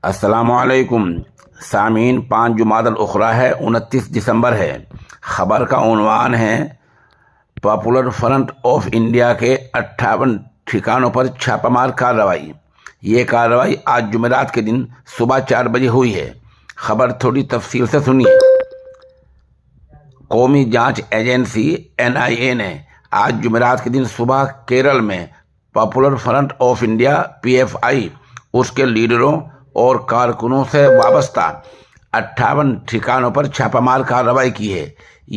السلام علیکم سامعین، 5 جمادی الاخری ہے، 29 دسمبر ہے۔ خبر کا عنوان ہے پاپولر فرنٹ آف انڈیا کے 58 ٹھکانوں پر چھاپہ مار کارروائی۔ یہ کارروائی آج جمعرات کے دن صبح 4 بجے ہوئی ہے۔ خبر تھوڑی تفصیل سے سنیے۔ قومی جانچ ایجنسی NIA نے آج جمعرات کے دن صبح کیرل میں popular front of India PFI، اس کے لیڈروں اور کارکنوں سے وابستہ 58 ٹھکانوں پر چھاپہ مار کارروائی کی ہے۔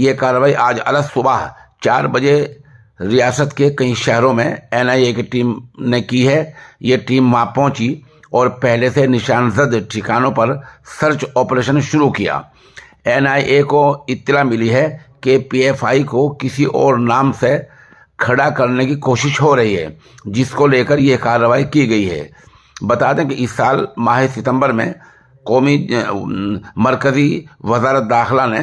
یہ کارروائی آج الگ صبح 4 بجے ریاست کے کئی شہروں میں NIA کی ٹیم نے کی ہے۔ یہ ٹیم وہاں پہنچی اور پہلے سے نشان زد ٹھکانوں پر سرچ آپریشن شروع کیا۔ NIA کو اطلاع ملی ہے کہ PFI کو کسی اور نام سے کھڑا کرنے کی کوشش ہو رہی ہے، جس کو لے کر یہ کارروائی کی گئی ہے۔ بتا دیں کہ اس سال ماہ ستمبر میں قومی مرکزی وزارت داخلہ نے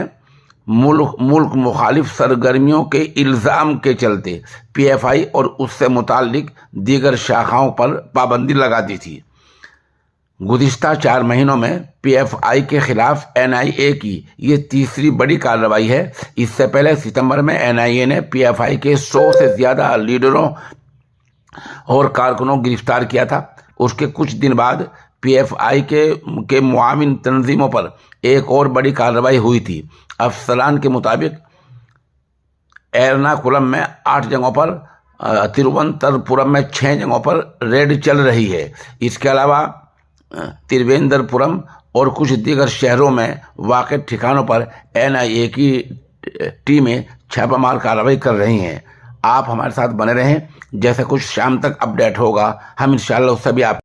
ملک مخالف سرگرمیوں کے الزام کے چلتے PFI اور اس سے متعلق دیگر شاخاؤں پر پابندی لگا دی تھی۔ گزشتہ 4 مہینوں میں PFI کے خلاف NIA کی یہ تیسری بڑی کارروائی ہے۔ اس سے پہلے ستمبر میں NIA نے PFI کے 100 سے زیادہ لیڈروں اور کارکنوں کو گرفتار کیا تھا۔ اس کے کچھ دن بعد PFI کے معاون تنظیموں پر ایک اور بڑی کارروائی ہوئی تھی۔ افسران کے مطابق ایرناکولم میں 8 جگہوں پر، ترووننتپورم میں 6 جگہوں پر ریڈ چل رہی ہے۔ اس کے علاوہ ترویندرپورم اور کچھ دیگر شہروں میں واقع ٹھکانوں پر NIA کی ٹیمیں چھاپہ مار کارروائی کر رہی ہیں۔ آپ ہمارے ساتھ بنے رہیں، جیسے کچھ شام تک اپڈیٹ ہوگا ہم انشاءاللہ اس سے بھی آپ